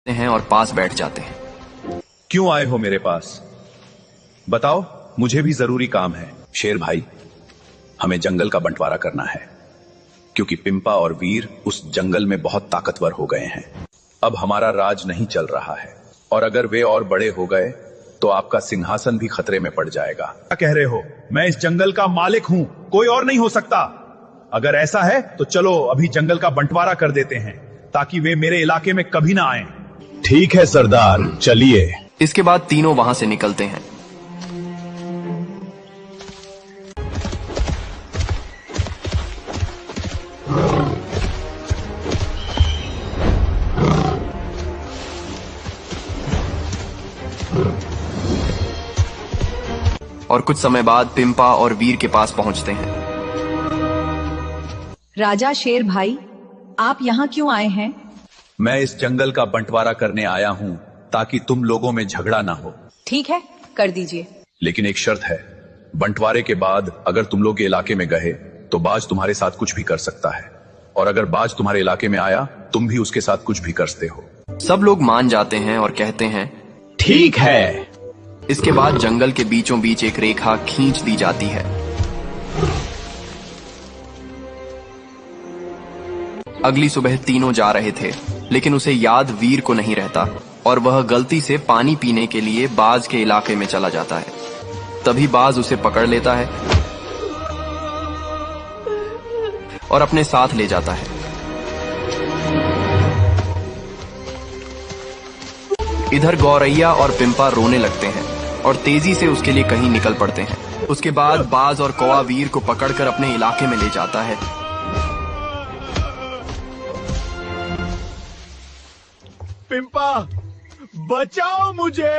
हैं और पास बैठ जाते हैं। क्यों आए हो मेरे पास? बताओ, मुझे भी जरूरी काम है। शेर भाई, हमें जंगल का बंटवारा करना है, क्योंकि पिंपा और वीर उस जंगल में बहुत ताकतवर हो गए हैं। अब हमारा राज नहीं चल रहा है, और अगर वे और बड़े हो गए तो आपका सिंहासन भी खतरे में पड़ जाएगा। क्या कह रहे हो? मैं इस जंगल का मालिक हूँ, कोई और नहीं हो सकता। अगर ऐसा है तो चलो अभी जंगल का बंटवारा कर देते हैं, ताकि वे मेरे इलाके में कभी ना आए। ठीक है सरदार, चलिए। इसके बाद तीनों वहां से निकलते हैं। और कुछ समय बाद पिंपा और वीर के पास पहुंचते हैं। राजा शेर भाई, आप यहाँ क्यों आए हैं? मैं इस जंगल का बंटवारा करने आया हूँ, ताकि तुम लोगों में झगड़ा ना हो। ठीक है, कर दीजिए। लेकिन एक शर्त है, बंटवारे के बाद अगर तुम लोग के इलाके में गए तो बाज तुम्हारे साथ कुछ भी कर सकता है, और अगर बाज तुम्हारे इलाके में आया तुम भी उसके साथ कुछ भी कर सकते हो। सब लोग मान जाते हैं और कहते हैं ठीक है। इसके बाद जंगल के बीचों बीच एक रेखा खींच दी जाती है। अगली सुबह तीनों जा रहे थे, लेकिन उसे याद वीर को नहीं रहता और वह गलती से पानी पीने के लिए बाज के इलाके में चला जाता है। तभी बाज उसे पकड़ लेता है और अपने साथ ले जाता है। इधर गौरैया और पिंपा रोने लगते हैं और तेजी से उसके लिए कहीं निकल पड़ते हैं। उसके बाद बाज और कौवा वीर को पकड़कर अपने इलाके में ले जाता है। पिंपा, बचाओ मुझे!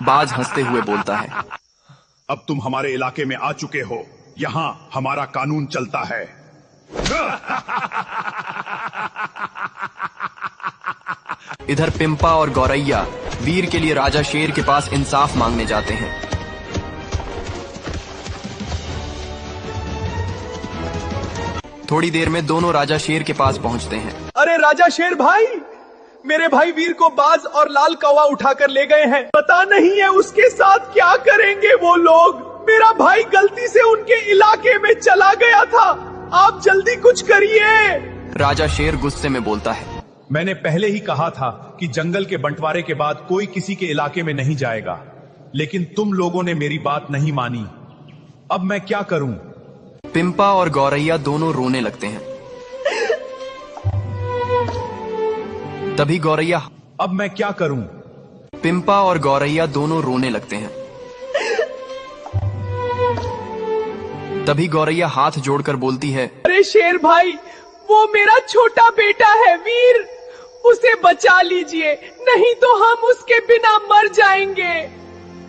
बाज हंसते हुए बोलता है, अब तुम हमारे इलाके में आ चुके हो, यहाँ हमारा कानून चलता है। इधर पिंपा और गौरैया वीर के लिए राजा शेर के पास इंसाफ मांगने जाते हैं। थोड़ी देर में दोनों राजा शेर के पास पहुंचते हैं। अरे राजा शेर भाई, मेरे भाई वीर को बाज और लाल कौवा उठाकर ले गए हैं। पता नहीं है उसके साथ क्या करेंगे वो लोग। मेरा भाई गलती से उनके इलाके में चला गया था, आप जल्दी कुछ करिए। राजा शेर गुस्से में बोलता है, मैंने पहले ही कहा था कि जंगल के बंटवारे के बाद कोई किसी के इलाके में नहीं जाएगा, लेकिन तुम लोगों ने मेरी बात नहीं मानी। अब मैं क्या करूं? पिंपा और गौरैया दोनों रोने लगते हैं। तभी गौरैया अब मैं क्या करूं? पिंपा और गौरैया दोनों रोने लगते हैं। तभी गौरैया हाथ जोड़कर बोलती है, अरे शेर भाई, वो मेरा छोटा बेटा है वीर, उसे बचा लीजिए, नहीं तो हम उसके बिना मर जाएंगे।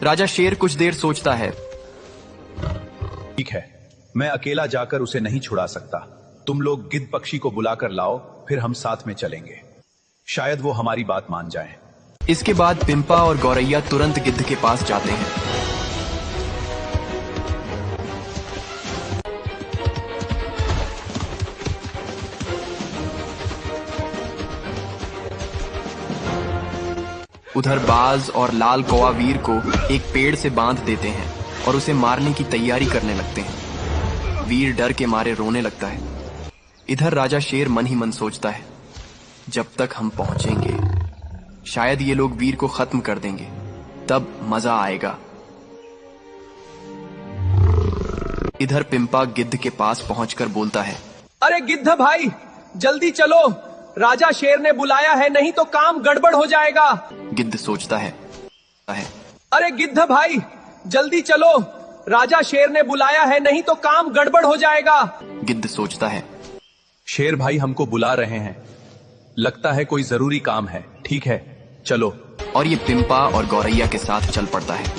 राजा शेर कुछ देर सोचता है। ठीक है, मैं अकेला जाकर उसे नहीं छुड़ा सकता। तुम लोग गिद्ध पक्षी को बुलाकर लाओ, फिर हम साथ में चलेंगे। शायद वो हमारी बात मान जाए। इसके बाद पिंपा और गौरैया तुरंत गिद्ध के पास जाते हैं। उधर बाज और लाल कौवा वीर को एक पेड़ से बांध देते हैं और उसे मारने की तैयारी करने लगते हैं। वीर डर के मारे रोने लगता है। इधर राजा शेर मन ही मन सोचता है, जब तक हम पहुंचेंगे शायद ये लोग वीर को खत्म कर देंगे, तब मजा आएगा। इधर पिंपा गिद्ध के पास पहुंचकर बोलता है, अरे गिद्ध भाई, जल्दी चलो, राजा शेर ने बुलाया है, नहीं तो काम गड़बड़ हो जाएगा। गिद्ध सोचता है, अरे गिद्ध भाई, जल्दी चलो, राजा शेर ने बुलाया है, नहीं तो काम गड़बड़ हो जाएगा। गिद्ध सोचता है, शेर भाई हमको बुला रहे हैं, लगता है कोई जरूरी काम है। ठीक है, चलो। और ये पिंपा और गौरैया के साथ चल पड़ता है।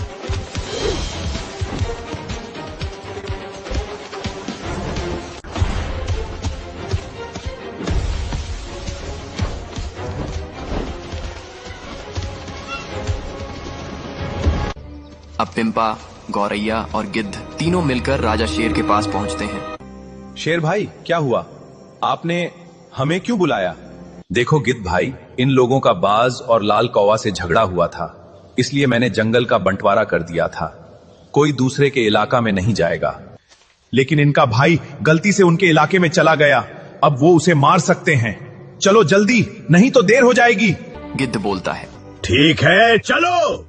अब पिंपा, गौरैया और गिद्ध तीनों मिलकर राजा शेर के पास पहुंचते हैं। शेर भाई, क्या हुआ? आपने हमें क्यों बुलाया? देखो गिद्ध भाई, इन लोगों का बाज और लाल कौवा से झगड़ा हुआ था, इसलिए मैंने जंगल का बंटवारा कर दिया था। कोई दूसरे के इलाका में नहीं जाएगा। लेकिन इनका भाई गलती से उनके इलाके में चला गया, अब वो उसे मार सकते हैं। चलो जल्दी, नहीं तो देर हो जाएगी। गिद्ध बोलता है। ठीक है, चलो।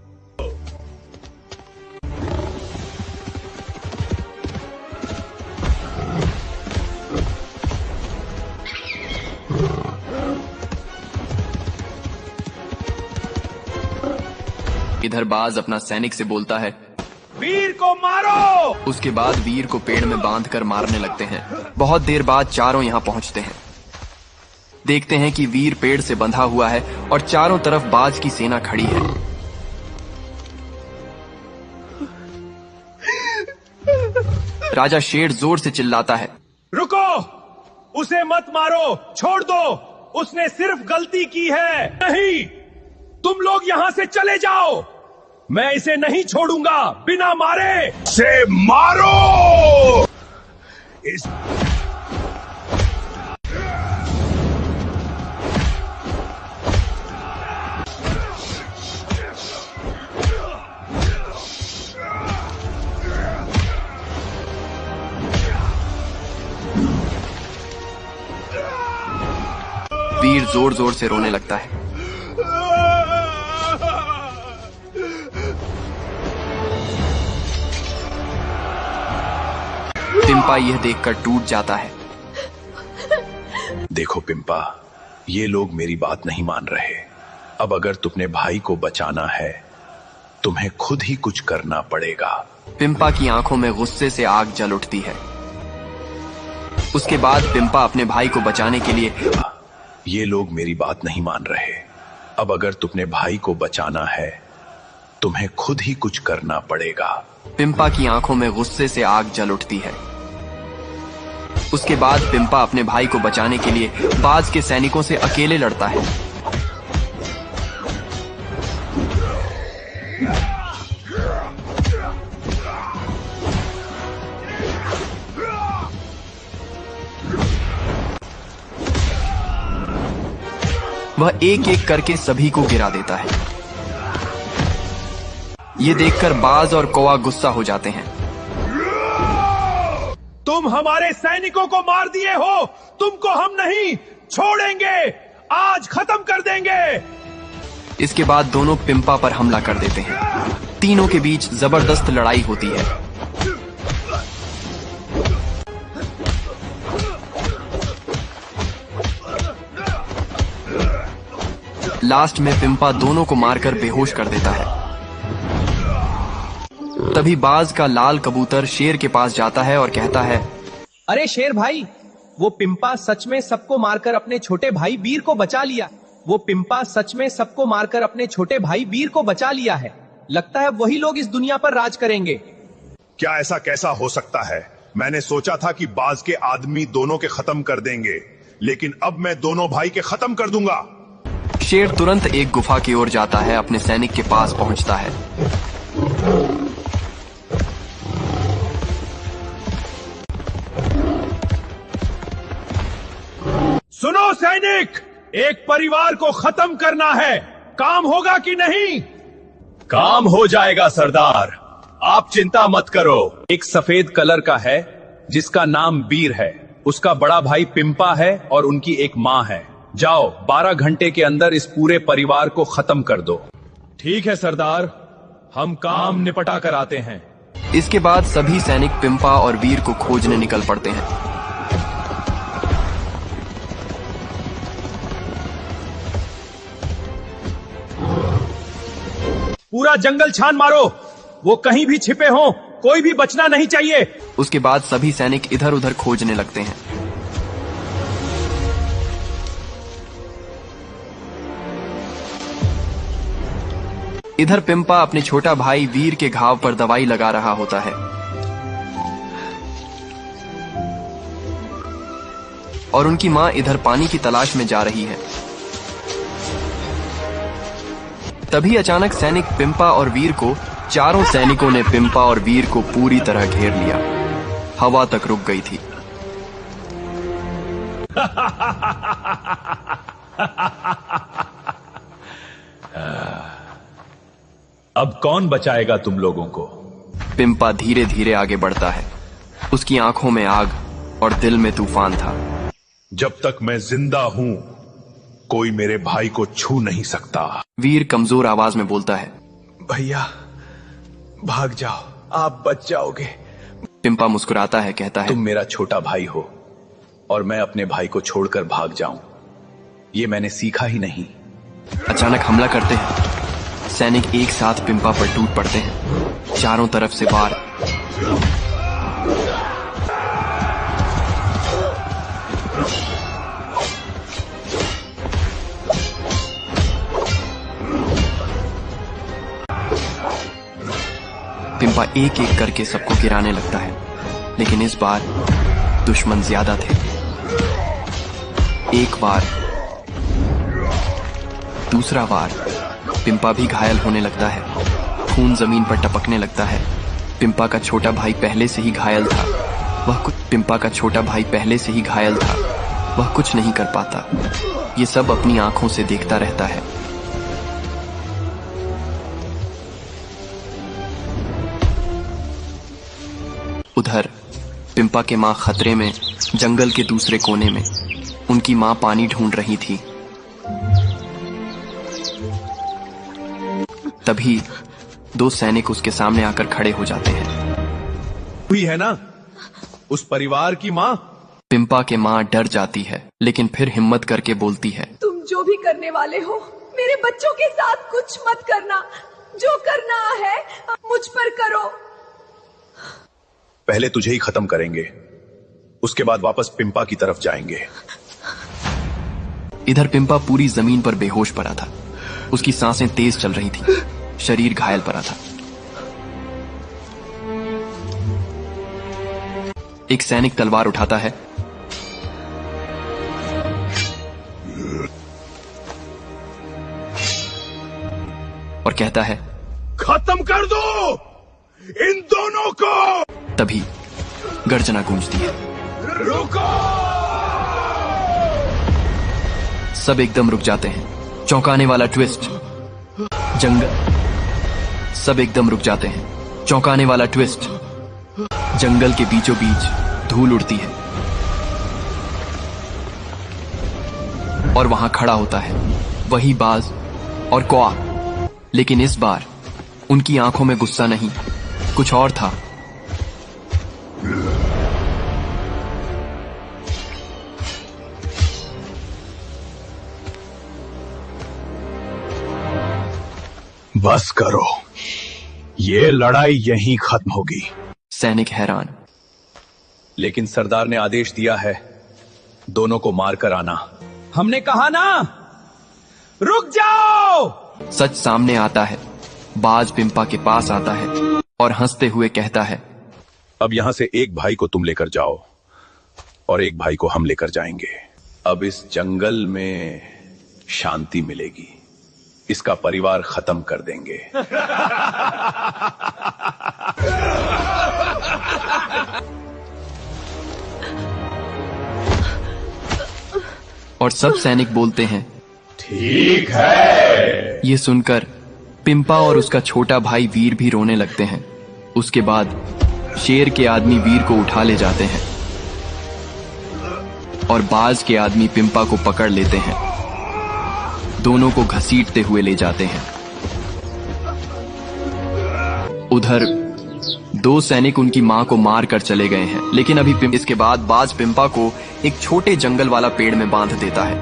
इधर बाज अपना सैनिक से बोलता है, वीर को मारो। उसके बाद वीर को पेड़ में बांधकर मारने लगते हैं। बहुत देर बाद चारों यहाँ पहुंचते हैं। देखते हैं कि वीर पेड़ से बंधा हुआ है और चारों तरफ बाज की सेना खड़ी है। राजा शेर जोर से चिल्लाता है, रुको, उसे मत मारो, छोड़ दो, उसने सिर्फ गलती की है। नहीं, तुम लोग यहां से चले जाओ, मैं इसे नहीं छोड़ूंगा बिना मारे। से मारो। इस वीर जोर जोर से रोने लगता है। पिंपा यह देखकर टूट जाता है। देखो पिंपा, ये लोग मेरी बात नहीं मान रहे। अब अगर तुमने भाई को बचाना है, तुम्हें खुद ही कुछ करना पड़ेगा। पिंपा की आंखों में गुस्से से आग जल उठती है। उसके बाद पिंपा अपने भाई को बचाने के लिए, ये लोग मेरी बात नहीं मान रहे। अब अगर तुमने भाई को बचाना है, तुम्हें खुद ही कुछ करना पड़ेगा। पिंपा की आंखों में गुस्से से आग जल उठती है। उसके बाद पिंपा अपने भाई को बचाने के लिए बाज के सैनिकों से अकेले लड़ता है। वह एक एक करके सभी को गिरा देता है। ये देखकर बाज और कौवा गुस्सा हो जाते हैं। तुम हमारे सैनिकों को मार दिए हो, तुमको हम नहीं छोड़ेंगे, आज खत्म कर देंगे। इसके बाद दोनों पिंपा पर हमला कर देते हैं। तीनों के बीच जबरदस्त लड़ाई होती है। लास्ट में पिंपा दोनों को मारकर बेहोश कर देता है। तभी बाज का लाल कबूतर शेर के पास जाता है और कहता है, अरे शेर भाई, वो पिंपा सच में सबको मारकर अपने छोटे भाई वीर को बचा लिया। वो पिंपा सच में सबको मारकर अपने छोटे भाई वीर को बचा लिया है। लगता है वही लोग इस दुनिया पर राज करेंगे। क्या ऐसा कैसा हो सकता है? मैंने सोचा था कि बाज के आदमी दोनों के खत्म कर देंगे, लेकिन अब मैं दोनों भाई के खत्म कर दूंगा। शेर तुरंत एक गुफा की ओर जाता है, अपने सैनिक के पास पहुंचता है। सुनो सैनिक, एक परिवार को खत्म करना है, काम होगा कि नहीं? काम हो जाएगा सरदार, आप चिंता मत करो। एक सफेद कलर का है जिसका नाम वीर है, उसका बड़ा भाई पिंपा है और उनकी एक माँ है। जाओ, 12 घंटे के अंदर इस पूरे परिवार को खत्म कर दो। ठीक है सरदार, हम काम निपटा कर आते हैं। इसके बाद सभी सैनिक पिंपा और वीर को खोजने निकल पड़ते हैं। पूरा जंगल छान मारो, वो कहीं भी छिपे हों, कोई भी बचना नहीं चाहिए। उसके बाद सभी सैनिक इधर उधर खोजने लगते हैं। इधर पिंपा अपने छोटा भाई वीर के घाव पर दवाई लगा रहा होता है और उनकी मां इधर पानी की तलाश में जा रही है। तभी अचानक सैनिक पिंपा और वीर को चारों सैनिकों ने पिंपा और वीर को पूरी तरह घेर लिया। हवा तक रुक गई थी। अब कौन बचाएगा तुम लोगों को? पिंपा धीरे धीरे आगे बढ़ता है। उसकी आंखों में आग और दिल में तूफान था। जब तक मैं जिंदा हूं, कोई मेरे भाई को छू नहीं सकता। वीर कमजोर आवाज में बोलता है, भैया भाग जाओ, आप बच जाओगे। पिंपा मुस्कुराता है, कहता है, तुम मेरा छोटा भाई हो और मैं अपने भाई को छोड़कर भाग जाऊं, ये मैंने सीखा ही नहीं। अचानक हमला करते हैं। सैनिक एक साथ पिंपा पर टूट पड़ते हैं। चारों तरफ से वार। पिंपा एक एक करके सबको गिराने लगता है, लेकिन इस बार दुश्मन ज्यादा थे। एक बार, दूसरा बार, पिंपा भी घायल होने लगता है। खून जमीन पर टपकने लगता है। पिंपा का छोटा भाई पहले से ही घायल था। पिंपा का छोटा भाई पहले से ही घायल था। वह कुछ नहीं कर पाता। ये सब अपनी आंखों से देखता रहता है। उधर पिंपा के मां खतरे में जंगल के दूसरे कोने में। उनकी मां पानी ढूंढ रही थी। तभी दो सैनिक उसके सामने आकर खड़े हो जाते हैं। हुई है ना उस परिवार की मां? पिंपा के मां डर जाती है, लेकिन फिर हिम्मत करके बोलती है, तुम जो भी करने वाले हो, मेरे बच्चों के साथ कुछ मत करना। जो करना है मुझ पर करो। पहले तुझे ही खत्म करेंगे, उसके बाद वापस पिंपा की तरफ जाएंगे। इधर पिंपा पूरी जमीन पर बेहोश पड़ा था। उसकी सांसें तेज चल रही थी। शरीर घायल पड़ा था। एक सैनिक तलवार उठाता है और कहता है, खत्म कर दो इन दोनों को। तभी गर्जना गूंजती है। रुको! सब एकदम रुक जाते हैं। चौंकाने वाला ट्विस्ट। सब एकदम रुक जाते हैं। चौंकाने वाला ट्विस्ट। जंगल के बीचों बीच धूल उड़ती है और वहां खड़ा होता है वही बाज और कौआ। लेकिन इस बार उनकी आंखों में गुस्सा नहीं, कुछ और था। बस करो, ये लड़ाई यहीं खत्म होगी। सैनिक हैरान। लेकिन सरदार ने आदेश दिया है, दोनों को मारकर आना। हमने कहा ना, रुक जाओ। सच सामने आता है। बाज पिंपा के पास आता है और हंसते हुए कहता है, अब यहां से एक भाई को तुम लेकर जाओ और एक भाई को हम लेकर जाएंगे। अब इस जंगल में शांति मिलेगी। इसका परिवार खत्म कर देंगे। और सब सैनिक बोलते हैं, ठीक है। ये सुनकर पिंपा और उसका छोटा भाई वीर भी रोने लगते हैं। उसके बाद शेर के आदमी वीर को उठा ले जाते हैं और बाज के आदमी पिंपा को पकड़ लेते हैं। दोनों को घसीटते हुए ले जाते हैं। उधर दो सैनिक उनकी मां को मार कर चले गए हैं, लेकिन अभी इसके बाद बाज पिंपा को एक छोटे जंगल वाला पेड़ में बांध देता है।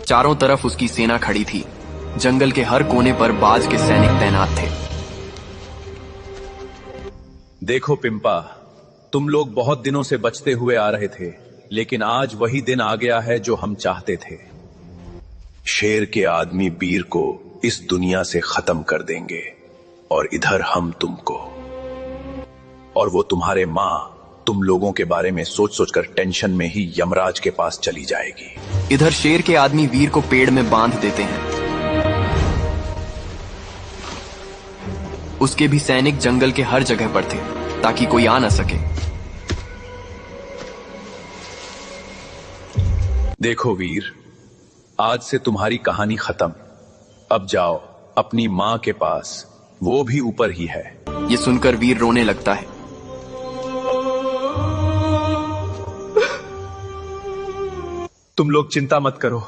चारों तरफ उसकी सेना खड़ी थी। जंगल के हर कोने पर बाज के सैनिक तैनात थे। देखो पिंपा, तुम लोग बहुत दिनों से बचते हुए आ रहे थे, लेकिन आज वही दिन आ गया है जो हम चाहते थे। शेर के आदमी वीर को इस दुनिया से खत्म कर देंगे और इधर हम तुमको। और वो तुम्हारे मां तुम लोगों के बारे में सोच सोचकर टेंशन में ही यमराज के पास चली जाएगी। इधर शेर के आदमी वीर को पेड़ में बांध देते हैं। उसके भी सैनिक जंगल के हर जगह पर थे ताकि कोई आ न सके। देखो वीर, आज से तुम्हारी कहानी खत्म। अब जाओ अपनी माँ के पास, वो भी ऊपर ही है। ये सुनकर वीर रोने लगता है। तुम लोग चिंता मत करो,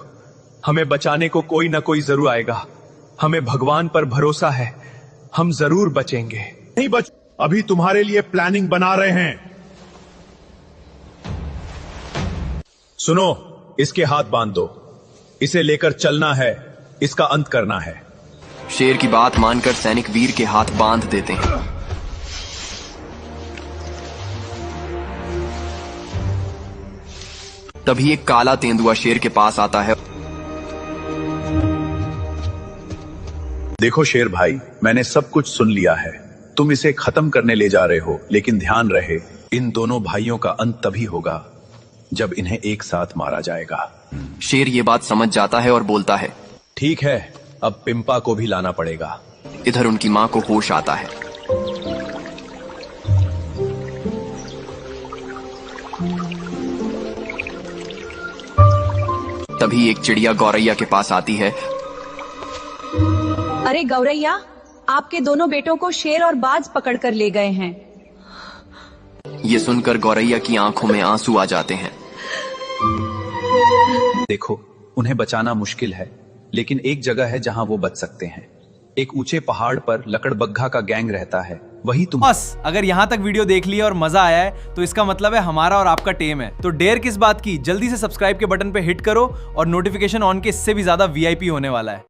हमें बचाने को कोई ना कोई जरूर आएगा। हमें भगवान पर भरोसा है, हम जरूर बचेंगे। नहीं बच, अभी तुम्हारे लिए प्लानिंग बना रहे हैं। सुनो, इसके हाथ बांध दो, इसे लेकर चलना है, इसका अंत करना है। शेर की बात मानकर सैनिक वीर के हाथ बांध देते हैं। तभी एक काला तेंदुआ शेर के पास आता है। देखो शेर भाई, मैंने सब कुछ सुन लिया है। तुम इसे खत्म करने ले जा रहे हो, लेकिन ध्यान रहे, इन दोनों भाइयों का अंत तभी होगा जब इन्हें एक साथ मारा जाएगा। शेर ये बात समझ जाता है और बोलता है, ठीक है, अब पिंपा को भी लाना पड़ेगा। इधर उनकी मां को होश आता है। तभी एक चिड़िया गौरैया के पास आती है। अरे गौरैया, आपके दोनों बेटों को शेर और बाज पकड़ कर ले गए हैं। ये सुनकर गौरैया की आंखों में आंसू आ जाते हैं। देखो, उन्हें बचाना मुश्किल है, लेकिन एक जगह है जहां वो बच सकते हैं। एक ऊंचे पहाड़ पर लकड़बग्घा का गैंग रहता है, वही तुम। बस अगर यहाँ तक वीडियो देख लिया और मजा आया है तो इसका मतलब है हमारा और आपका टेम है। तो देर किस बात की, जल्दी से सब्सक्राइब के बटन पे हिट करो और नोटिफिकेशन ऑन के, इससे भी ज्यादा VIP होने वाला है।